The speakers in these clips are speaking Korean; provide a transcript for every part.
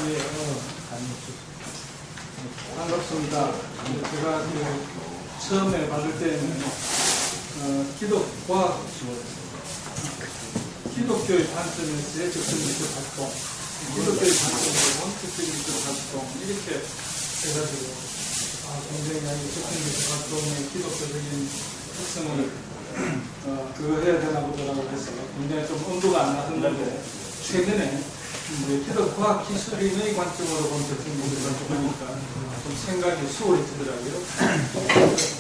예, 반갑습니다. 제가 처음에 받을 때는 기독교의 관점에서의 적정기술 활동, 기독교의 관점으로 본 적정기술 활동, 이렇게 해가지고 굉장히 적정기술 활동의 기독교적인 특성을 그거 해야 되나 보더라고 해서 굉장히 좀 엄두가 안 나섰는데, 최근에 기독 과학 기술인의 관점으로 본 적정기술을 보니까 좀 생각이 수월해지더라고요.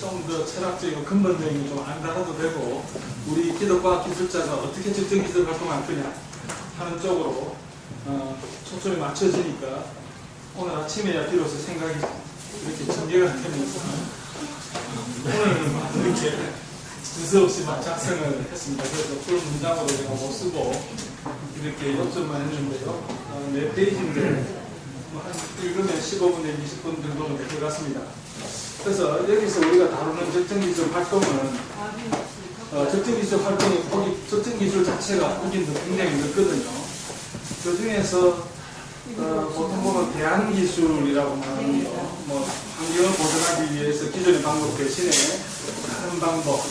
좀 더 철학적이고 근본적인 좀 안 달아도 되고, 우리 기독 과학 기술자가 어떻게 적정기술 활동할 거냐 하는 쪽으로 초점이 맞춰지니까 오늘 아침에야 비로소 생각이 이렇게 전개가 되면서 오늘은 이렇게 두서없이 막 작성을 했습니다. 그래서 풀 문장으로 제가 못 쓰고 이렇게 요점만 했는데요. 4페이지인데 한 읽으면 15분에 20분 정도는 될 것 같습니다. 그래서 여기서 우리가 다루는 적정기술 활동은 적정기술 활동의 폭이, 적정기술 자체가 폭이 굉장히 넓거든요. 그 중에서 보통 보면 대안기술이라고 말하는 거, 뭐 환경을 보존하기 위해서 기존의 방법 대신에 다른 방법,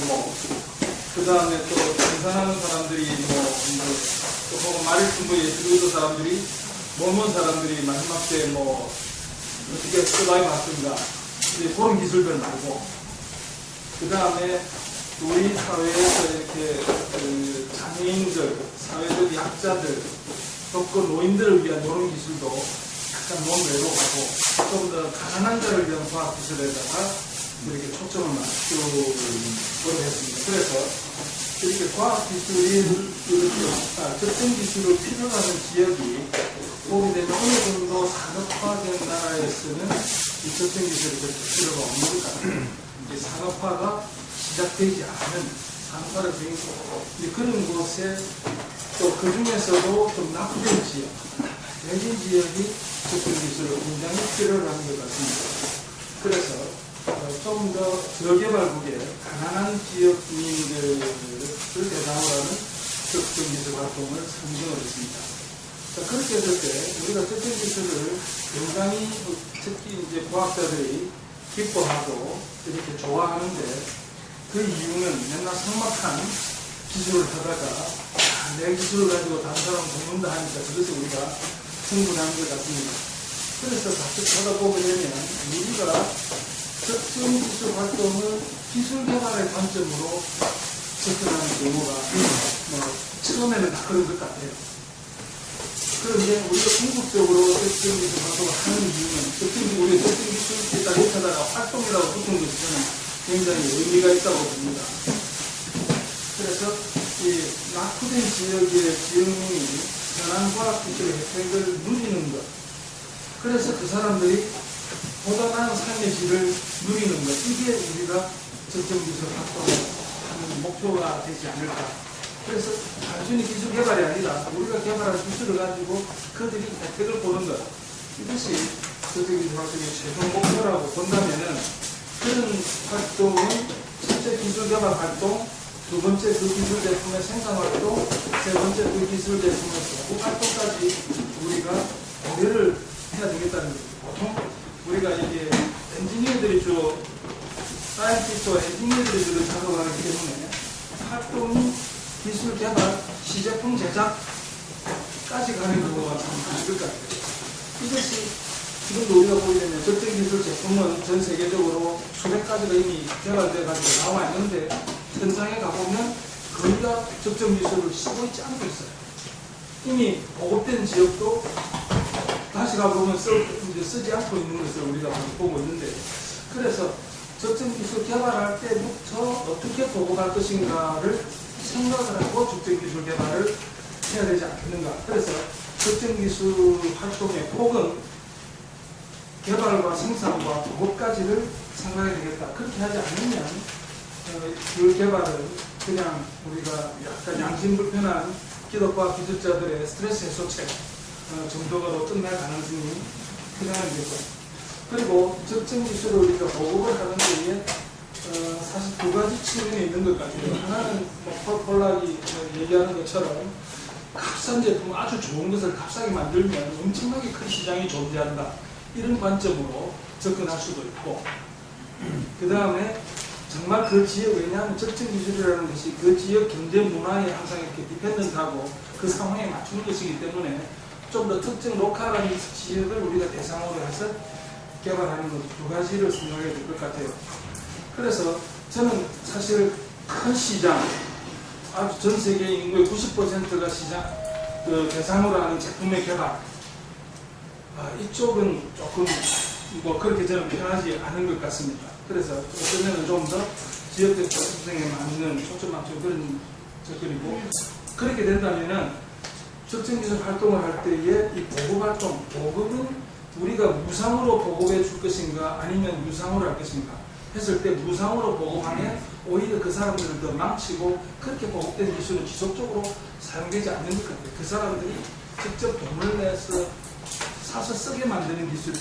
그 다음에 또 생산하는 사람들이 또 혹은 마리순부 예술의도 사람들이 모르는 사람들이 마지막 때 어떻게 서바이브 할건가, 그런 기술들 말고, 그 다음에 우리 사회에서 이렇게 장애인들, 사회적 약자들, 또 노인들을 위한 이런 기술도 약간 논외로 가고, 좀 더 가난한 자를 위한 과학기술에다가 이렇게 초점을 맞추도록 했습니다. 그래서 이렇게 과학기술이 적정기술을 필요로 하는 지역이 보게 되면 어느 정도 산업화된 나라에서는 이 적정기술이 필요가 없는 것 같아요. 이제 산업화가 시작되지 않은, 산업화를 되고 그런 곳에 또 그 중에서도 좀 낙후된 지역, 외진 지역이 적정기술을 굉장히 필요로 하는 것 같습니다. 그래서 좀 더 저개발국의 가난한 지역 주민들을 대상으로 하는 적정기술 활동을 선정을 했습니다. 자, 그렇게 했을 때 우리가 적정기술을 굉장히 특히 이제 과학자들이 기뻐하고 이렇게 좋아하는데, 그 이유는 맨날 삭막한 기술을 하다가 내 기술을 가지고 다른 사람 돕는다 하니까 그것이 우리가 충분한 것 같습니다. 그래서 다시 쳐다보게 되면 우리가 적정 기술 활동을 기술 개발의 관점으로 접근하는 경우가 처음에는 다 그런 것 같아요. 그런데 우리가 궁극적으로 적정 기술 활동을 하는 이유는 우리 적정 기술 일단 못하다가 활동이라고 붙은 것이 저는 굉장히 의미가 있다고 봅니다. 그래서 이 낙후된 지역의 지역민이 현안 과학기술의 혜택을 누리는 것, 그래서 그 사람들이 보다 나은 삶의 질을 누리는 것, 이게 우리가 적정기술 활동하는 목표가 되지 않을까. 그래서 단순히 기술 개발이 아니라 우리가 개발한 기술을 가지고 그들이 혜택을 보는 것, 이것이 적정기술 활동의 최종 목표라고 본다면은, 그런 활동은 첫째 기술 개발 활동, 두 번째 그 기술 제품의 생산 활동, 세 번째 그 기술 제품의 소구 활동까지 우리가 고려를 해야 되겠다는 거죠. 보통 우리가 이게 엔지니어들이 주로, 사이언티스트와 엔지니어들이 주로 작업을 하기 때문에 활동이 기술 개발, 시제품 제작까지 가는 경우가 참 많을 것 같아요. 이것이 지금도 우리가 보게 되면 적정기술 제품은 전 세계적으로 수백 가지가 이미 개발돼가지고 나와 있는데, 현장에 가보면 거의 다 적정기술을 쓰고 있지 않고 있어요. 이미 보급된 지역도 다시 가보면 쓰지 않고 있는 것을 우리가 보고 있는데, 그래서 적정기술 개발할 때부터 어떻게 보급할 것인가를 생각을 하고 적정기술 개발을 해야 되지 않겠는가. 그래서 적정기술 활동의 폭은 개발과 생산과 보급까지를 생각해야 되겠다. 그렇게 하지 않으면 그 개발은 그냥 우리가 약간 양심불편한 기독과 기술자들의 스트레스 해소책 정도로 끝날 가능성이 크다는 거죠. 그리고 적정기술을 우리가 보급을 하는 데에 사실 두 가지 측면이 있는 것 같아요. 하나는 폴락이 얘기하는 것처럼 값싼 제품, 아주 좋은 것을 값싸게 만들면 엄청나게 큰 시장이 존재한다. 이런 관점으로 접근할 수도 있고, 그 다음에 정말 그 지역, 왜냐하면 적정 기술이라는 것이 그 지역 경제 문화에 항상 이렇게 디펜던트하고 그 상황에 맞추는 것이기 때문에 좀 더 특정 로컬한 지역을 우리가 대상으로 해서 개발하는 것 두 가지를 생각해야 될 것 같아요. 그래서 저는 사실 큰 시장, 아주 전 세계 인구의 90%가 시장 그 대상으로 하는 제품의 개발, 이쪽은 조금 뭐 그렇게 저는 편하지 않은 것 같습니다. 그래서 어쩌면 좀 더 지역적 특성에 맞는 초점 맞춘 그런 접근이고, 그렇게 된다면은 적정기술 활동을 할 때에 이 보급 활동, 보급은 우리가 무상으로 보급해 줄 것인가 아니면 유상으로 할 것인가 했을 때 무상으로 보급하면 오히려 그 사람들을 더 망치고, 그렇게 보급된 기술은 지속적으로 사용되지 않는 것 같아요. 그 사람들이 직접 돈을 내서 사서 쓰게 만드는 기술,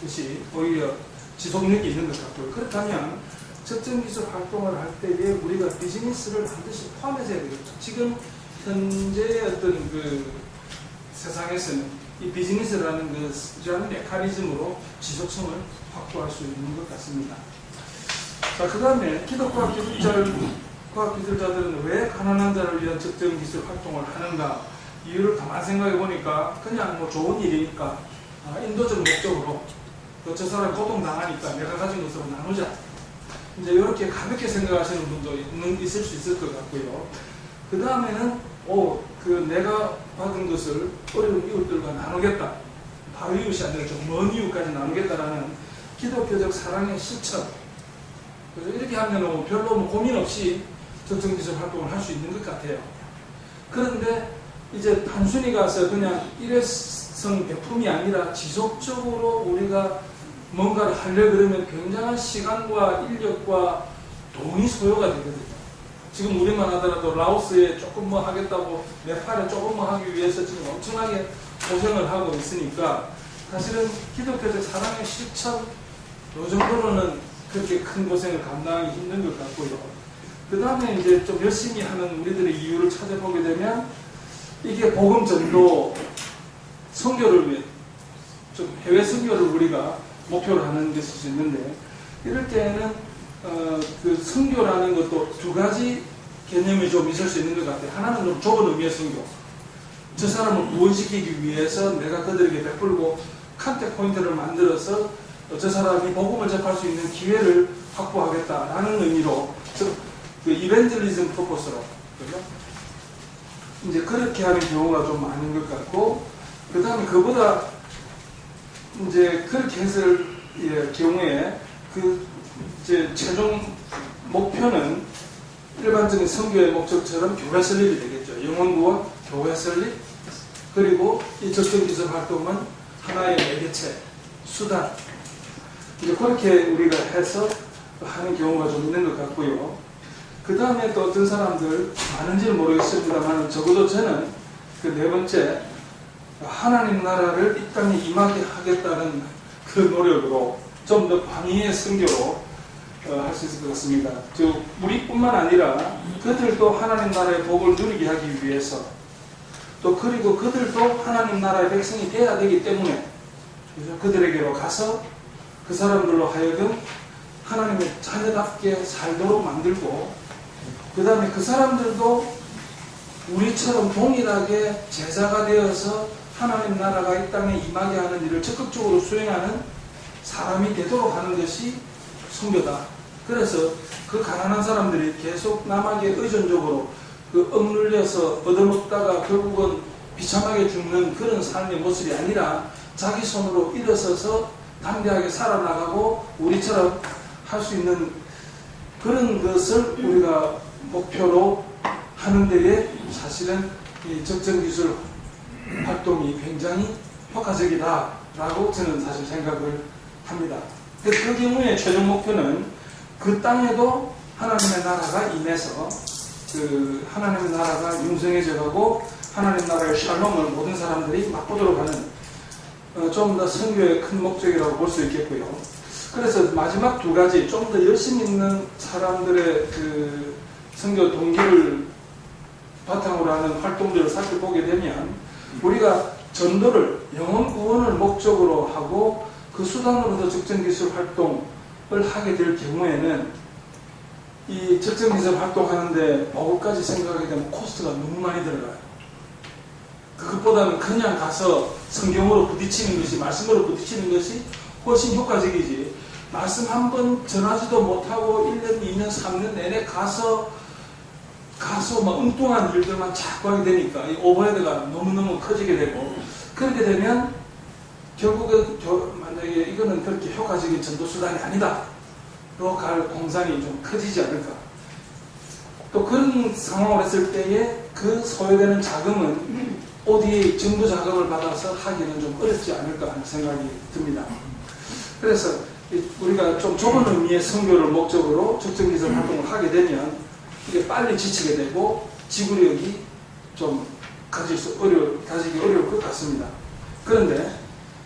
그것이 오히려 지속력이 있는 것 같고요. 그렇다면 적정기술 활동을 할 때에 우리가 비즈니스를 반드시 포함해서 해야 되겠죠. 지금 현재의 어떤 그 세상에서는 이 비즈니스라는 그런 메커니즘으로 지속성을 확보할 수 있는 것 같습니다. 자, 그 다음에 과학기술자들은 왜 가난한 자를 위한 적정기술 활동을 하는가? 이유를 가만 생각해 보니까 그냥 뭐 좋은 일이니까, 인도적 목적으로 저 사람이 고통당하니까 내가 가진 것으로 나누자, 이제 이렇게 가볍게 생각하시는 분도 있을 수 있을 것 같고요. 그 다음에는 내가 받은 것을 어려운 이웃들과 나누겠다, 바로 이웃이 아니라 좀 먼 이웃까지 나누겠다라는 기독교적 사랑의 실천. 그래서 이렇게 하면 별로 고민 없이 적정기술 활동을 할 수 있는 것 같아요. 그런데 이제 단순히 가서 그냥 일회성 배품이 아니라 지속적으로 우리가 뭔가를 하려고 그러면 굉장한 시간과 인력과 돈이 소요가 되거든요. 지금 우리만 하더라도 라오스에 조금 뭐 하겠다고, 네팔에 조금 뭐 하기 위해서 지금 엄청나게 고생을 하고 있으니까 사실은 기독교적 사랑의 실천, 이 정도로는 그렇게 큰 고생을 감당하기 힘든 것 같고요. 그 다음에 이제 좀 열심히 하는 우리들의 이유를 찾아보게 되면 이게 복음 전도 선교를 위해 좀 해외 선교를 우리가 목표로 하는 것일 수 있는데, 이럴 때는 그 선교라는 것도 두 가지 개념이 좀 있을 수 있는 것 같아요. 하나는 좀 좁은 의미의 선교. 저 사람을 구원시키기 위해서 내가 그들에게 베풀고 컨택 포인트를 만들어서 저 사람이 복음을 접할 수 있는 기회를 확보하겠다라는 의미로, 즉 그 이벤젤리즘 퍼포스로, 그죠? 이제 그렇게 하는 경우가 좀 많은 것 같고, 그 다음에 그보다 이제 그렇게 했을 경우에 그 이제 최종 목표는 일반적인 선교의 목적처럼 교회 설립이 되겠죠. 영혼구원, 교회 설립, 그리고 이 적정기술 활동은 하나의 매개체, 수단, 이제 그렇게 우리가 해서 하는 경우가 좀 있는 것 같고요. 그 다음에 또 어떤 사람들 많은지는 모르겠습니다만, 적어도 저는 그 네 번째, 하나님 나라를 이 땅에 임하게 하겠다는 그 노력으로 좀 더 광의의 선교로 할 수 있을 것 같습니다. 우리뿐만 아니라 그들도 하나님 나라의 복을 누리게 하기 위해서, 또 그리고 그들도 하나님 나라의 백성이 되어야 되기 때문에, 그래서 그들에게로 가서 그 사람들로 하여금 하나님의 자녀답게 살도록 만들고, 그 다음에 그 사람들도 우리처럼 동일하게 제자가 되어서 하나님 나라가 이 땅에 임하게 하는 일을 적극적으로 수행하는 사람이 되도록 하는 것이 선교다. 그래서 그 가난한 사람들이 계속 남에게 의존적으로 그 억눌려서 얻어먹다가 결국은 비참하게 죽는 그런 삶의 모습이 아니라 자기 손으로 일어서서 담대하게 살아나가고 우리처럼 할 수 있는 그런 것을 우리가 목표로 하는 데에 사실은 이 적정기술 활동이 굉장히 효과적이다라고 저는 사실 생각을 합니다. 그 경우에 최종 목표는 그 땅에도 하나님의 나라가 임해서 그 하나님의 나라가 융성해져 가고 하나님 나라의 샬롬을 모든 사람들이 맛보도록 하는 좀 더 선교의 큰 목적이라고 볼 수 있겠고요. 그래서 마지막 두 가지, 좀 더 열심히 있는 사람들의 그 선교 동기를 바탕으로 하는 활동들을 살펴보게 되면 우리가 전도를 영혼 구원을 목적으로 하고 그 수단으로도 적정기술 활동을 하게 될 경우에는 이 적정기술 활동하는데 뭐까지 생각하게 되면 코스트가 너무 많이 들어가요. 그것보다는 그냥 가서 성경으로 부딪히는 것이, 말씀으로 부딪히는 것이 훨씬 효과적이지. 말씀 한 번 전하지도 못하고 1년, 2년, 3년 내내 가서 막 엉뚱한 일들만 자꾸 하게 되니까 이 오버헤드가 너무너무 커지게 되고, 그렇게 되면 결국은 만약에 이거는 그렇게 효과적인 전도 수단이 아니다 로 갈 공산이 좀 커지지 않을까. 또 그런 상황을 했을 때에 그 소요되는 자금은 ODA 정부 자금을 받아서 하기는 좀 어렵지 않을까 하는 생각이 듭니다. 그래서 우리가 좀 좁은 의미의 선교를 목적으로 적정기술 활동을 하게 되면 이게 빨리 지치게 되고 지구력이 좀 가지기 어려울 것 같습니다. 그런데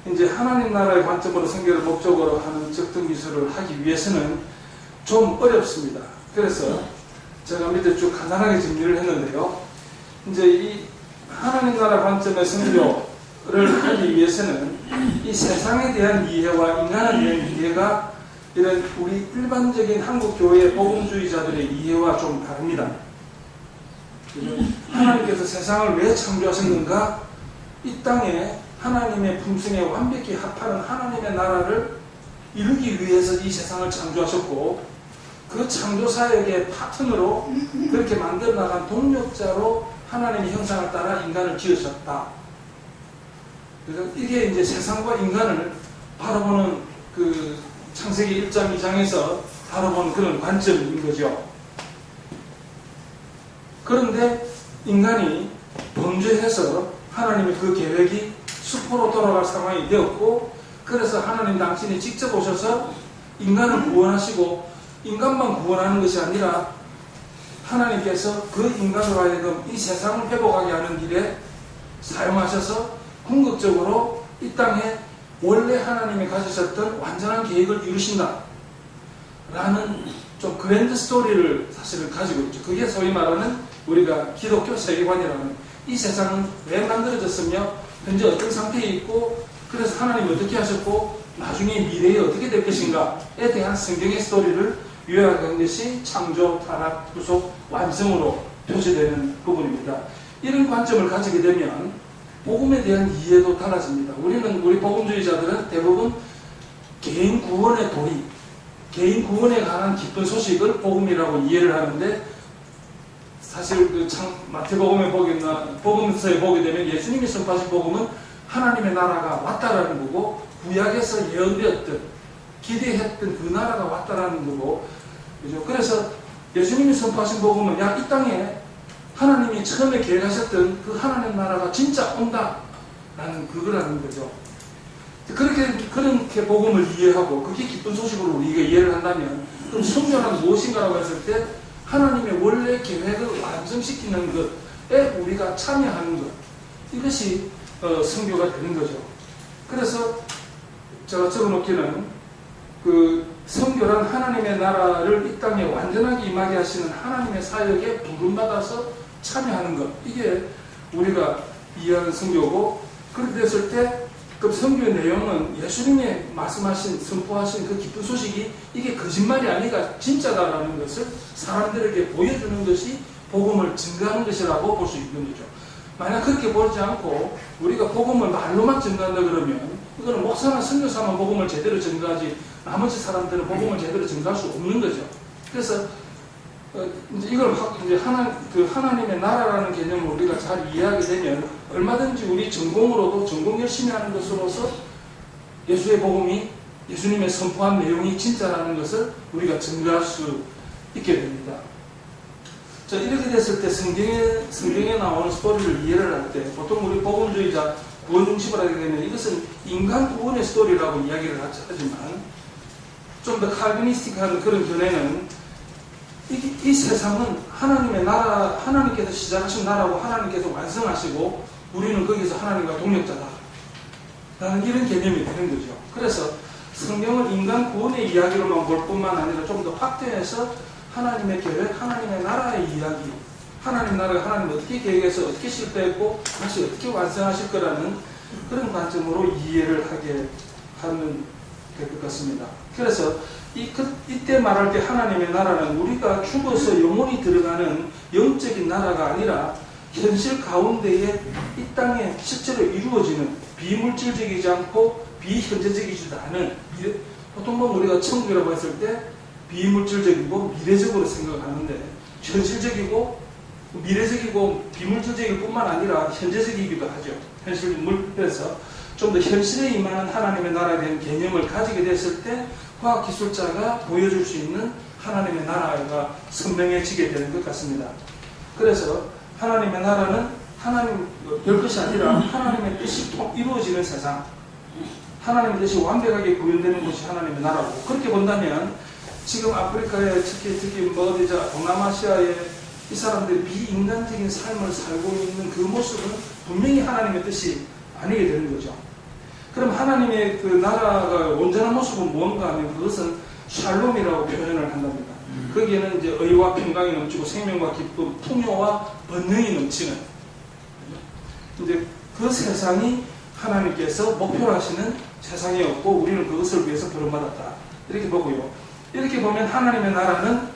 이제 하나님 나라의 관점으로 선교를 목적으로 하는 적정기술을 하기 위해서는 좀 어렵습니다. 그래서 제가 밑에 쭉 간단하게 정리를 했는데요. 이제 이 하나님 나라 관점의 선교를 하기 위해서는 이 세상에 대한 이해와 인간에 대한 이해가 이런 우리 일반적인 한국 교회 복음주의자들의 이해와 좀 다릅니다. 하나님께서 세상을 왜 창조하셨는가? 이 땅에 하나님의 품성에 완벽히 합하는 하나님의 나라를 이루기 위해서 이 세상을 창조하셨고, 그 창조사역의 파트너로 그렇게 만들어 나간 동력자로 하나님의 형상을 따라 인간을 지으셨다. 그래서 이게 이제 세상과 인간을 바라보는 그 창세기 1장 2장에서 바라보는 그런 관점인 거죠. 그런데 인간이 범죄해서 하나님의 그 계획이 수포로 돌아갈 상황이 되었고, 그래서 하나님 당신이 직접 오셔서 인간을 구원하시고, 인간만 구원하는 것이 아니라 하나님께서 그 인간으로 하여금 이 세상을 회복하게 하는 일에 사용하셔서 궁극적으로 이 땅에 원래 하나님이 가지셨던 완전한 계획을 이루신다 라는 좀 그랜드 스토리를 사실은 가지고 있죠. 그게 소위 말하는 우리가 기독교 세계관이라는, 이 세상은 왜 만들어졌으며 현재 어떤 상태에 있고, 그래서 하나님이 어떻게 하셨고 나중에 미래에 어떻게 될 것인가에 대한 성경의 스토리를 요약한 것이 창조, 타락, 구속, 완성으로 표시되는 부분입니다. 이런 관점을 가지게 되면 복음에 대한 이해도 달라집니다. 우리 복음주의자들은 대부분 개인 구원의 도리, 개인 구원에 관한 기쁜 소식을 복음이라고 이해를 하는데, 사실 그 마태복음에 복음서에 보게 되면 예수님이 선포하신 복음은 하나님의 나라가 왔다라는 거고, 구약에서 예언되었던 기대했던 그 나라가 왔다라는 거고, 그죠? 그래서 예수님이 선포하신 복음은 이 땅에 하나님이 처음에 계획하셨던 그 하나님 나라가 진짜 온다라는 그거라는 거죠. 그렇게 복음을 이해하고 그게 기쁜 소식으로 우리가 이해를 한다면, 그럼 성교는 무엇인가라고 했을 때 하나님의 원래 계획을 완성시키는 것에 우리가 참여하는 것, 이것이 성교가 되는 거죠. 그래서 제가 적어놓기는 그 성교란 하나님의 나라를 이 땅에 완전하게 임하게 하시는 하나님의 사역에 부름받아서 참여하는 것, 이게 우리가 이해하는 성교고, 그렇게 됐을 때 그 성교의 내용은 예수님이 말씀하신, 선포하신 그 기쁜 소식이 이게 거짓말이 아니라 진짜다라는 것을 사람들에게 보여주는 것이 복음을 증거하는 것이라고 볼 수 있는 거죠. 만약 그렇게 보지 않고 우리가 복음을 말로만 증거한다 그러면 이거는 목사나 선교사만 복음을 제대로 증거하지 나머지 사람들은 복음을 제대로 증거할 수 없는 거죠. 그래서 이제 이걸 이제 하나님의 나라라는 개념을 우리가 잘 이해하게 되면 얼마든지 우리 전공으로도 전공 열심히 하는 것으로서 예수의 복음이, 예수님의 선포한 내용이 진짜라는 것을 우리가 증거할 수 있게 됩니다. 자, 이렇게 됐을 때 성경에 나오는 스토리를 이해를 할 때 보통 우리 복음주의자 구원 중심을 하게 되면 이것은 인간 구원의 스토리라고 이야기를 하지만, 좀 더 칼비니스틱한 그런 견해는 이 세상은 하나님의 나라, 하나님께서 시작하신 나라고 하나님께서 완성하시고 우리는 거기서 하나님과 동력자다 라는 이런 개념이 되는 거죠. 그래서 성경을 인간 구원의 이야기로만 볼 뿐만 아니라 좀 더 확대해서 하나님의 계획, 하나님의 나라의 이야기, 하나님 나라가 하나님 어떻게 계획해서 어떻게 실패했고 다시 어떻게 완성하실 거라는 그런 관점으로 이해를 하게 하면 될 것 같습니다. 그래서 이때 말할 때 하나님의 나라는 우리가 죽어서 영원히 들어가는 영적인 나라가 아니라 현실 가운데에 이 땅에 실제로 이루어지는 비물질적이지 않고 비현재적이지도 않은 보통 보면 우리가 천국이라고 했을 때 비물질적이고 미래적으로 생각하는데 현실적이고 미래적이고 비물질적일 뿐만 아니라 현재적이기도 하죠. 그래서 좀 더 현실에 임하는 하나님의 나라에 대한 개념을 가지게 됐을 때 과학기술자가 보여줄 수 있는 하나님의 나라가 선명해지게 되는 것 같습니다. 그래서 하나님의 나라는 하나님 별것이 아니라 하나님의 뜻이 이루어지는 세상, 하나님의 뜻이 완벽하게 구현되는 것이 하나님의 나라고, 그렇게 본다면 지금 아프리카에 특히 동남아시아에 이 사람들이 비인간적인 삶을 살고 있는 그 모습은 분명히 하나님의 뜻이 아니게 되는 거죠. 그럼 하나님의 그 나라가 온전한 모습은 무언가 하면 그것은 샬롬이라고 표현을 한답니다. 거기에는 이제 의와 평강이 넘치고 생명과 기쁨, 풍요와 번영이 넘치는 이제 그 세상이 하나님께서 목표로 하시는 세상이었고 우리는 그것을 위해서 부름받았다. 이렇게 보고요. 이렇게 보면 하나님의 나라는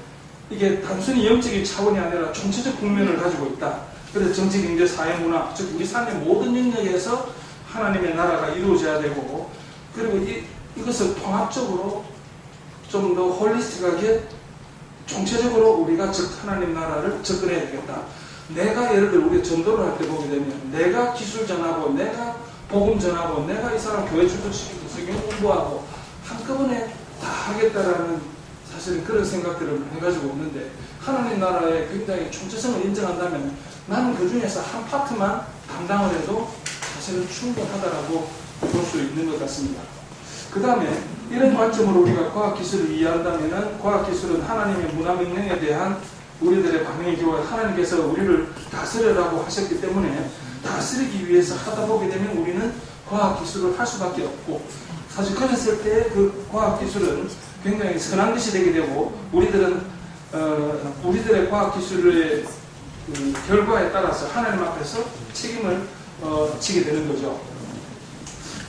이게 단순히 영적인 차원이 아니라 총체적 국면을 가지고 있다. 그래서 정치, 경제, 사회, 문화, 즉 우리 삶의 모든 영역에서 하나님의 나라가 이루어져야 되고, 그리고 이것을 통합적으로 좀 더 홀리스틱하게 총체적으로 우리가 하나님 나라를 접근해야 되겠다. 내가 예를 들어 우리가 전도를 할 때 보게 되면 내가 기술 전하고 내가 복음 전하고 내가 이 사람 교회 출석시키고 성경 공부하고 한꺼번에 다 하겠다라는 사실은 그런 생각들을 해가지고 없는데, 하나님 나라의 굉장히 총체성을 인정한다면 나는 그 중에서 한 파트만 담당을 해도 사실은 충분하다라고 볼 수 있는 것 같습니다. 그 다음에 이런 관점으로 우리가 과학기술을 이해한다면 과학기술은 하나님의 문화명령에 대한 우리들의 반응이 기록해 하나님께서 우리를 다스려라고 하셨기 때문에 다스리기 위해서 하다 보게 되면 우리는 과학기술을 할 수밖에 없고, 사실 그랬을 때 그 과학기술은 굉장히 선한 것이 되게 되고 우리들은 우리들의 과학기술의 그 결과에 따라서 하나님 앞에서 책임을 지게 되는 거죠.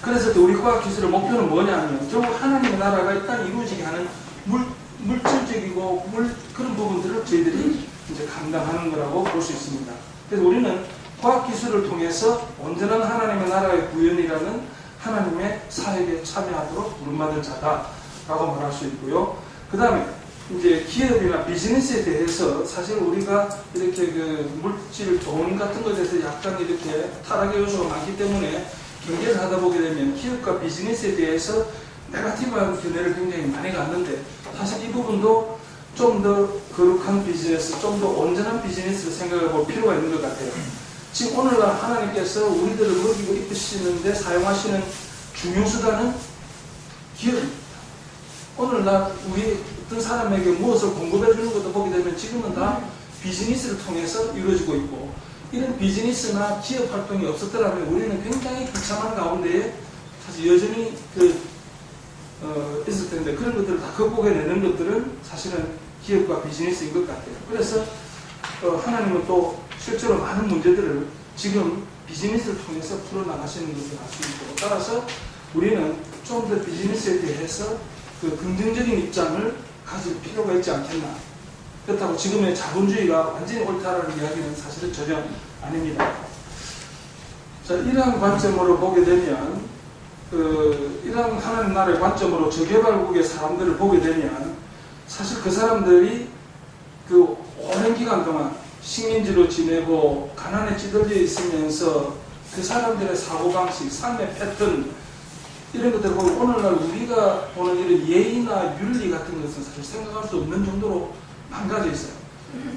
그래서 우리 과학기술의 목표는 뭐냐 하면 결국 하나님의 나라가 이 땅에 이루어지게 하는 물질적이고 그런 부분들을 저희들이 이제 감당하는 거라고 볼 수 있습니다. 그래서 우리는 과학기술을 통해서 온전한 하나님의 나라의 구현이라는 하나님의 사역에 참여하도록 부름받은 자다라고 말할 수 있고요. 그 다음에 이제 기업이나 비즈니스에 대해서 사실 우리가 이렇게 그 물질, 돈 같은 것에 대해서 약간 이렇게 타락의 요소가 많기 때문에 경계를 하다 보게 되면 기업과 비즈니스에 대해서 네거티브한 견해를 굉장히 많이 갖는데, 사실 이 부분도 좀 더 거룩한 비즈니스, 좀 더 온전한 비즈니스를 생각해 볼 필요가 있는 것 같아요. 지금 오늘날 하나님께서 우리들을 먹이고 입히시는데 사용하시는 중요 수단은 기업입니다. 오늘날 우리 어떤 사람에게 무엇을 공급해 주는 것도 보게 되면 지금은 다 비즈니스를 통해서 이루어지고 있고, 이런 비즈니스나 기업 활동이 없었더라면 우리는 굉장히 비참한 가운데에 사실 여전히 있을 텐데, 그런 것들을 다 극복해내는 것들은 사실은 기업과 비즈니스인 것 같아요. 그래서 하나님은 또 실제로 많은 문제들을 지금 비즈니스를 통해서 풀어나가시는 것을 알 수 있고, 따라서 우리는 좀 더 비즈니스에 대해서 그 긍정적인 입장을 가질 필요가 있지 않겠나. 그렇다고 지금의 자본주의가 완전히 옳다라는 이야기는 사실은 전혀 아닙니다. 자, 이러한 관점으로 보게 되면 이러한 하나님 나라의 관점으로 저개발국의 사람들을 보게 되면 사실 그 사람들이 그 오랜 기간 동안 식민지로 지내고 가난에 찌들려 있으면서 그 사람들의 사고방식, 삶의 패턴, 이런 것들을 보면 오늘날 우리가 보는 이런 예의나 윤리 같은 것은 사실 생각할 수 없는 정도로 망가져 있어요.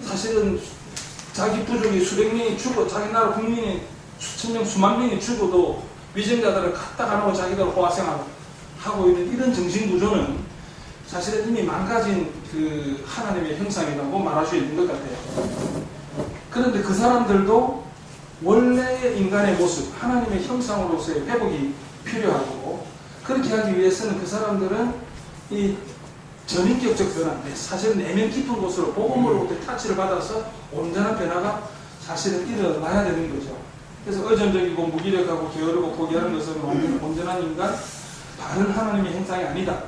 사실은 자기 부족이 수백 명이 죽고 자기 나라 국민이 수천 명, 수만 명이 죽어도 위정자들을 갖다 가놓고 자기들 호화생활하고 있는 이런 정신구조는 사실은 이미 망가진 그 하나님의 형상이라고 말할 수 있는 것 같아요. 그런데 그 사람들도 원래의 인간의 모습, 하나님의 형상으로서의 회복이 필요하고, 그렇게 하기 위해서는 그 사람들은 이 전인격적 변화인데 사실은 내면 깊은 곳으로 복음으로부터 타치를 받아서 온전한 변화가 사실은 일어나야 되는 거죠. 그래서 의존적이고 무기력하고 게으르고 포기하는 것은 완전 온전한 인간, 바른 하나님의 형상이 아니다.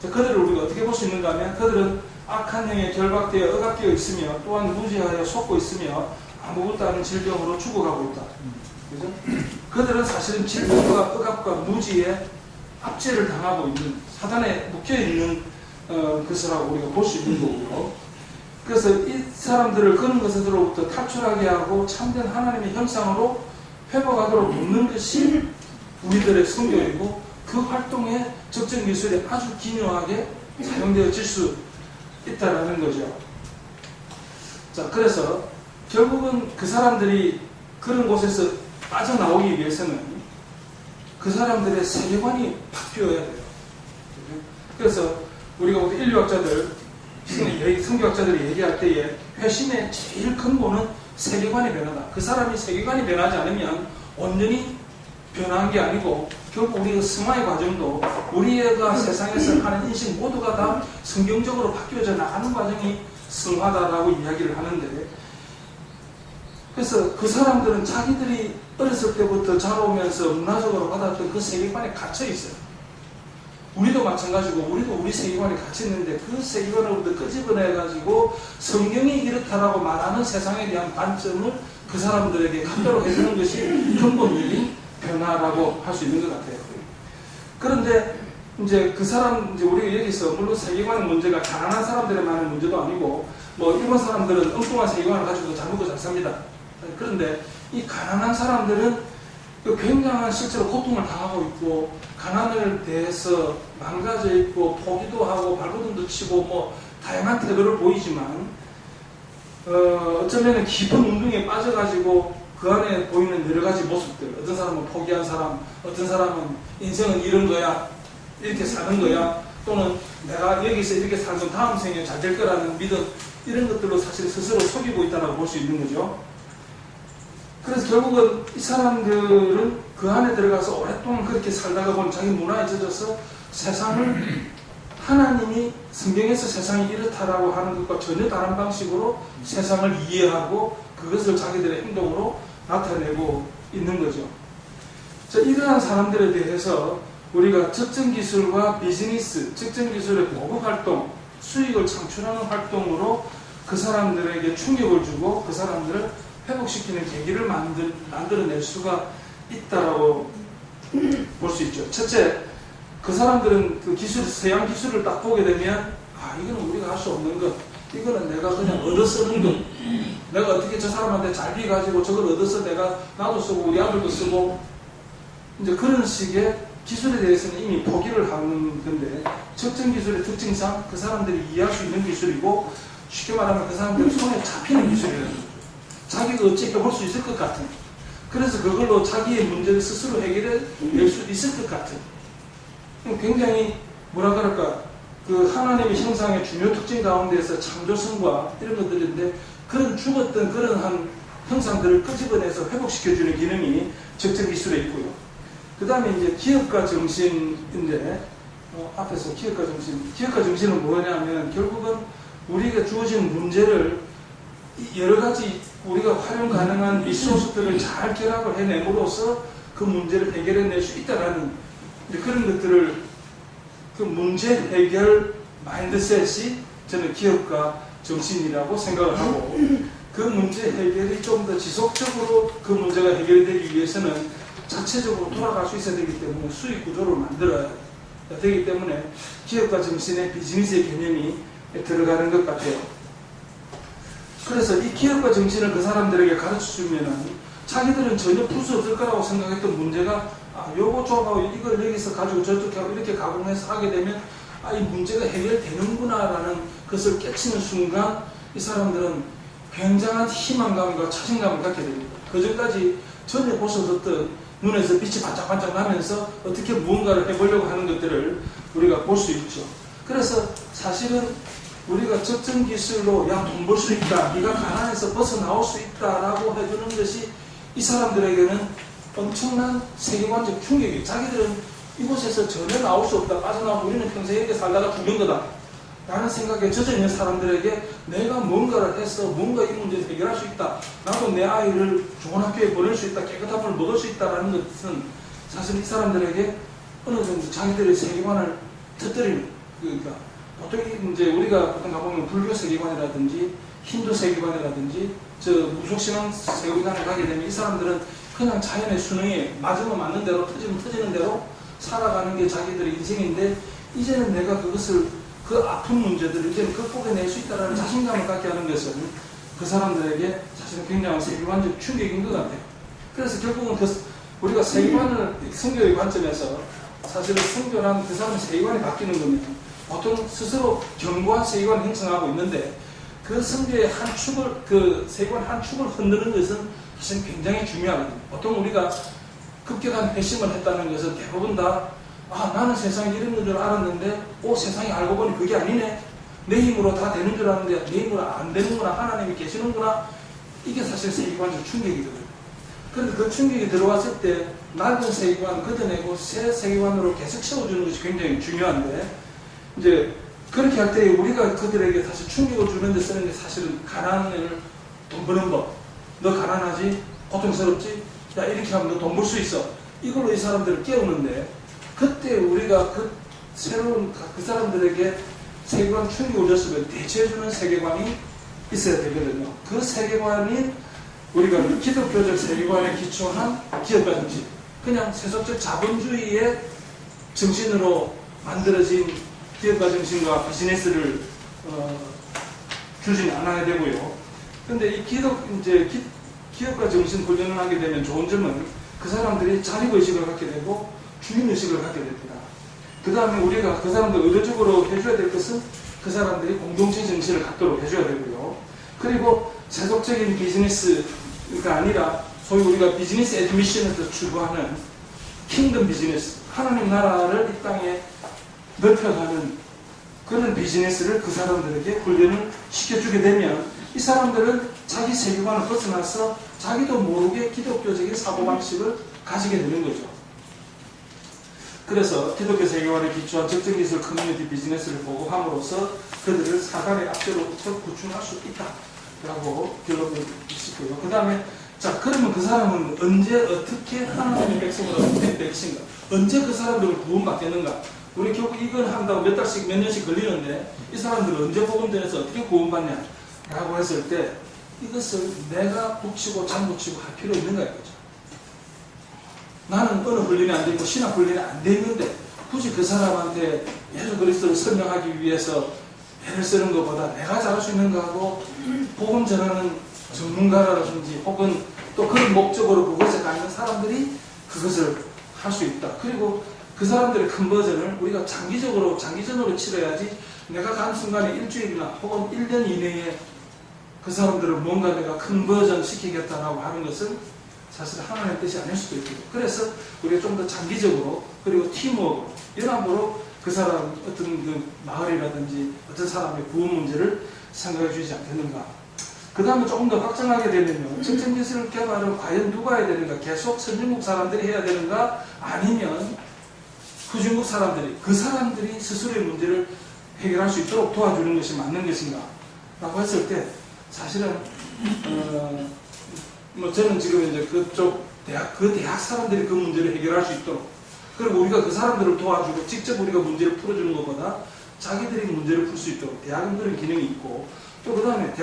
그들을 우리가 어떻게 볼 수 있는가 하면 그들은 악한 영에 결박되어 억압되어 있으며 또한 무지하여 속고 있으며 아무것도 아닌 질병으로 죽어가고 있다. 그죠? 그들은 사실은 질병과 억압과 무지에 압제를 당하고 있는, 사단에 묶여있는 것이라고 우리가 볼 수 있는 거고요. 그래서 이 사람들을 그런 것으로부터 탈출하게 하고 참된 하나님의 형상으로 회복하도록 돕는 것이 우리들의 성교이고, 그 활동에 적정 기술이 아주 기묘하게 사용되어질 수 있다는 거죠. 자, 그래서 결국은 그 사람들이 그런 곳에서 빠져나오기 위해서는 그 사람들의 세계관이 바뀌어야 돼요. 그래서 우리가 모두 인류학자들, 성경학자들이 얘기할 때에 회심의 제일 근본은 세계관의 변화다. 그 사람이 세계관이 변하지 않으면 온전히 변한 게 아니고, 결국 우리가 승화의 과정도 우리가 세상에서 하는 인식 모두가 다 성경적으로 바뀌어져 나가는 과정이 승화다라고 이야기를 하는데, 그래서 그 사람들은 자기들이 어렸을 때부터 자라오면서 문화적으로 받았던 그 세계관에 갇혀 있어요. 우리도 마찬가지고, 우리도 우리 세계관에 갇혀 있는데 그 세계관으로부터 끄집어내가지고 성경이 이렇다라고 말하는 세상에 대한 관점을 그 사람들에게 갖도록 해주는 것이 근본적인 변화라고 할 수 있는 것 같아요. 그런데 이제 그 사람, 이제 우리가 여기서 물론 세계관의 문제가 가난한 사람들에만의 문제도 아니고, 뭐 일본 사람들은 엉뚱한 세계관을 가지고 잘 먹고 잘 삽니다. 그런데 이 가난한 사람들은 굉장한 실제로 고통을 당하고 있고, 가난을 대해서 망가져 있고, 포기도 하고 발버둥도 치고 뭐 다양한 태도를 보이지만, 어쩌면 깊은 운동에 빠져가지고 그 안에 보이는 여러 가지 모습들, 어떤 사람은 포기한 사람, 어떤 사람은 인생은 이런 거야, 이렇게 사는 거야, 또는 내가 여기서 이렇게 살면 다음 생에 잘 될 거라는 믿음, 이런 것들로 사실 스스로 속이고 있다고 볼 수 있는 거죠. 그래서 결국은 이 사람들은 그 안에 들어가서 오랫동안 그렇게 살다가 보면 자기 문화에 젖어서 세상을, 하나님이 성경에서 세상이 이렇다라고 하는 것과 전혀 다른 방식으로 세상을 이해하고 그것을 자기들의 행동으로 나타내고 있는 거죠. 자, 이러한 사람들에 대해서 우리가 적정 기술과 비즈니스, 적정 기술의 보급 활동, 수익을 창출하는 활동으로 그 사람들에게 충격을 주고 그 사람들을 회복시키는 계기를 만들어낼 수가 있다라고 볼 수 있죠. 첫째, 그 사람들은 그 기술, 서양 기술을 딱 보게 되면, 아, 이거는 우리가 할 수 없는 것, 이거는 내가 그냥 얻어 쓰는 것, 내가 어떻게 저 사람한테 잘 비가지고 저걸 얻어서 내가 나도 쓰고 우리 아들도 쓰고, 이제 그런 식의 기술에 대해서는 이미 포기를 하는 건데, 적정 기술의 특징상 그 사람들이 이해할 수 있는 기술이고, 쉽게 말하면 그 사람들이 손에 잡히는 기술이라는 거죠. 자기가 어찌 해볼 수 있을 것 같은, 그래서 그걸로 자기의 문제를 스스로 해결해낼 수 있을 것 같은, 굉장히 뭐라 그럴까, 그 하나님의 형상의 중요 특징 가운데에서 창조성과 이런 것들인데, 그런 죽었던 그런 한 형상들을 끄집어내서 회복시켜주는 기능이 적정 기술에 있고요. 그 다음에 이제 기업가 정신인데, 앞에서 기업가 정신은 뭐냐면 결국은 우리가 주어진 문제를 여러 가지 우리가 활용 가능한 리소스들을 잘 결합을 해냄으로써 그 문제를 해결해낼 수 있다라는 그런 것들을, 그 문제 해결 마인드셋이 저는 기업가 정신이라고 생각을 하고, 그 문제 해결이 좀 더 지속적으로 그 문제가 해결되기 위해서는 자체적으로 돌아갈 수 있어야 되기 때문에 수익 구조를 만들어야 되기 때문에 기업가 정신의 비즈니스의 개념이 들어가는 것 같아요. 그래서 이 기업가 정신을 그 사람들에게 가르쳐주면은 자기들은 전혀 풀 수 없을 거라고 생각했던 문제가, 아, 요거 조합하고 이걸 여기서 가지고 저렇게 하고 이렇게 가공해서 하게 되면, 아, 이 문제가 해결되는구나라는 것을 깨치는 순간 이 사람들은 굉장한 희망감과 자신감을 갖게 됩니다. 그전까지 전혀 볼 수 없었던 눈에서 빛이 반짝반짝 나면서 어떻게 무언가를 해보려고 하는 것들을 우리가 볼 수 있죠. 그래서 사실은 우리가 적정 기술로 야, 돈 벌 수 있다, 네가 가난에서 벗어나올 수 있다라고 해주는 것이 이 사람들에게는 엄청난 세계관적 충격이에요. 자기들은 이곳에서 전혀 나올 수 없다, 빠져나오고 우리는 평생 이렇게 살다가 죽는 거다 라는 생각에 젖어 있는 사람들에게 내가 뭔가를 해서 뭔가 이 문제를 해결할 수 있다. 나도 내 아이를 좋은 학교에 보낼 수 있다. 깨끗한 물을 먹을 수 있다라는 것은 사실 이 사람들에게 어느 정도 자기들의 세계관을 터뜨리는, 그러니까 보통 이제 우리가 보통 가보면 불교 세계관이라든지 힌두 세계관이라든지 저 무속신앙 세계관에 가게 되면 이 사람들은 그냥 자연의 순응에 맞으면 맞는 대로 터지면 터지는 대로 살아가는 게 자기들의 인생인데, 이제는 내가 그것을, 그 아픈 문제들을 이제는 극복해낼 수 있다는 자신감을 갖게 하는 것은 그 사람들에게 사실은 굉장한 세계관적 충격인 것 같아요. 그래서 결국은 우리가 세계관을, 성교의 관점에서 사실은 성교란 그 사람의 세계관이 바뀌는 거면 보통 스스로 견고한 세계관을 형성하고 있는데, 그 성교의 한 축을, 그 세계관 한 축을 흔드는 것은 사실 굉장히 중요하거든요. 보통 우리가 급격한 회심을 했다는 것은 대부분 다, 나는 세상에 이런 줄 알았는데, 세상에 알고 보니 그게 아니네. 내 힘으로 다 되는 줄 알았는데 내 힘으로 안 되는구나. 하나님이 계시는구나. 이게 사실 세계관적 충격이거든요. 그런데 그 충격이 들어왔을 때 낡은 세계관 걷어내고 새 세계관으로 계속 채워주는 것이 굉장히 중요한데, 이제 그렇게 할 때 우리가 그들에게 사실 충격을 주는 데 쓰는 게 사실은 가난을 돈 버는 법. 너 가난하지? 고통스럽지? 야, 이렇게 하면 너 돈 벌 수 있어. 이걸로 이 사람들을 깨우는데, 그때 우리가 그 새로운 그 사람들에게 세계관 충격을 줬으면 대체해주는 세계관이 있어야 되거든요. 그 세계관이 우리가 기독교적 세계관에 기초한 기업가 정신, 그냥 세속적 자본주의의 정신으로 만들어진 기업가 정신과 비즈니스를 규진이 안 해야 되고요. 근데 이 기업가 정신 훈련을 하게 되면 좋은 점은 그 사람들이 자립의식을 갖게 되고 주인의식을 갖게 됩니다. 그 다음에 우리가 그 사람들 의도적으로 해줘야 될 것은 그 사람들이 공동체 정신을 갖도록 해줘야 되고요. 그리고 세속적인 비즈니스가 아니라 소위 우리가 비즈니스 애드미션에서 추구하는 킹덤 비즈니스, 하나님 나라를 이 땅에 넓혀가는 그런 비즈니스를 그 사람들에게 훈련을 시켜주게 되면 이 사람들은 자기 세계관을 벗어나서 자기도 모르게 기독교적인 사고방식을 가지게 되는 거죠. 그래서 기독교 세계관에 기초한 적정기술 커뮤니티 비즈니스를 보고함으로써 그들을 사단의 압제로부터 구출할 수 있다라고 결론을 짓고요. 그 다음에 자, 그러면 그 사람은 언제 어떻게 하나님의 백성으로 된 백성인가? 언제 그 사람들을 구원받겠는가? 우리 결국 이걸 한다고 몇 달씩 몇 년씩 걸리는데 이 사람들은 언제 복음전에서 어떻게 구원받냐? 라고 했을 때 이것을 내가 붙이고 장붙이고 할 필요 있는가 이거죠. 나는 어느 훈련이 안 되고 신학 훈련이 안 돼 있는데 굳이 그 사람한테 예수 그리스도를 설명하기 위해서 애를 쓰는 것보다 내가 잘할 수 있는 거하고 복음 전하는 전문가라든지 혹은 또 그런 목적으로 그것에 가 있는 사람들이 그것을 할 수 있다. 그리고 그 사람들의 컨버전을 우리가 장기전으로 치러야지 내가 간 순간에 일주일이나 혹은 1년 이내에 그 사람들을 뭔가 내가 컨버전 시키겠다라고 하는 것은 사실 하나님의 뜻이 아닐 수도 있고, 그래서 우리가 좀 더 장기적으로 그리고 팀워크로 연합으로 그 사람 어떤 그 마을이라든지 어떤 사람의 구원 문제를 생각해 주지 않겠는가. 그 다음에 조금 더 확장하게 되면요, 청정기술 개발을 과연 누가 해야 되는가? 계속 선진국 사람들이 해야 되는가? 아니면 후진국 사람들이, 그 사람들이 스스로의 문제를 해결할 수 있도록 도와주는 것이 맞는 것인가? 라고 했을 때 사실은 저는 지금 이제 그쪽 대학 사람들이 그 문제를 해결할 수 있도록, 그리고 우리가 그 사람들을 도와주고 직접 우리가 문제를 풀어주는 것보다 자기들이 문제를 풀 수 있도록 대학은 그런 기능이 있고, 또 그 다음에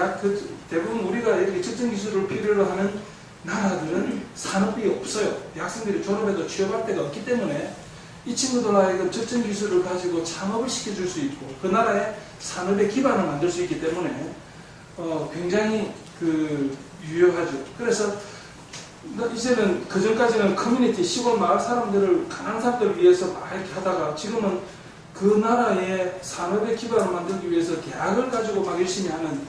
대부분 우리가 이렇게 특정 기술을 필요로 하는 나라들은 산업이 없어요. 대학생들이 졸업해도 취업할 데가 없기 때문에 이 친구들 하여금 특정 기술을 가지고 창업을 시켜줄 수 있고 그 나라의 산업의 기반을 만들 수 있기 때문에 굉장히 유효하죠. 그래서 이제는 그전까지는 커뮤니티, 시골 마을 사람들을, 가난한 사람들을 위해서 막 이렇게 하다가 지금은 그 나라의 산업의 기반을 만들기 위해서 대학을 가지고 막 열심히 하는,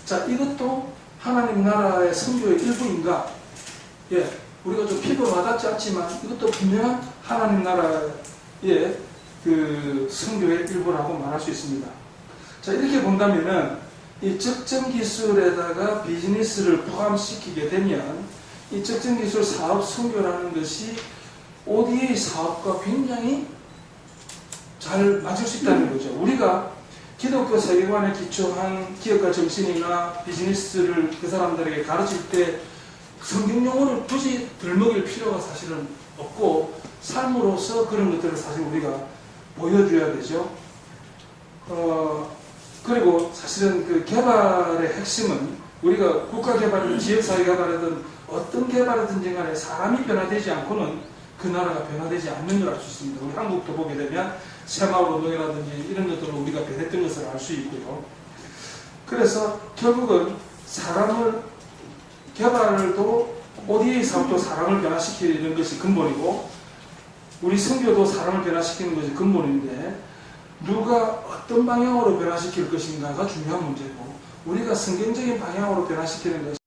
자, 이것도 하나님 나라의 선교의 일부인가? 예, 우리가 좀 피부로 와닿지 않지만 이것도 분명한 하나님 나라의 그 선교의 일부라고 말할 수 있습니다. 자, 이렇게 본다면은 이 적정 기술에다가 비즈니스를 포함시키게 되면 이 적정 기술 사업 선교라는 것이 ODA 사업과 굉장히 잘 맞을 수 있다는 거죠. 우리가 기독교 세계관에 기초한 기업가 정신이나 비즈니스를 그 사람들에게 가르칠 때 성경 용어를 굳이 들먹일 필요가 사실은 없고 삶으로서 그런 것들을 사실 우리가 보여줘야 되죠. 그리고 사실은 그 개발의 핵심은 우리가 국가 개발이든 지역사회 개발이든 어떤 개발이든지 간에 사람이 변화되지 않고는 그 나라가 변화되지 않는 걸 알 수 있습니다. 우리 한국도 보게 되면 새마을운동이라든지 이런 것들을 우리가 변했던 것을 알 수 있고요. 그래서 결국은 사람을 개발도 ODA에서 사람을 변화시키는 것이 근본이고 우리 선교도 사람을 변화시키는 것이 근본인데 누가 어떤 방향으로 변화시킬 것인가가 중요한 문제고 우리가 성경적인 방향으로 변화시키는 것이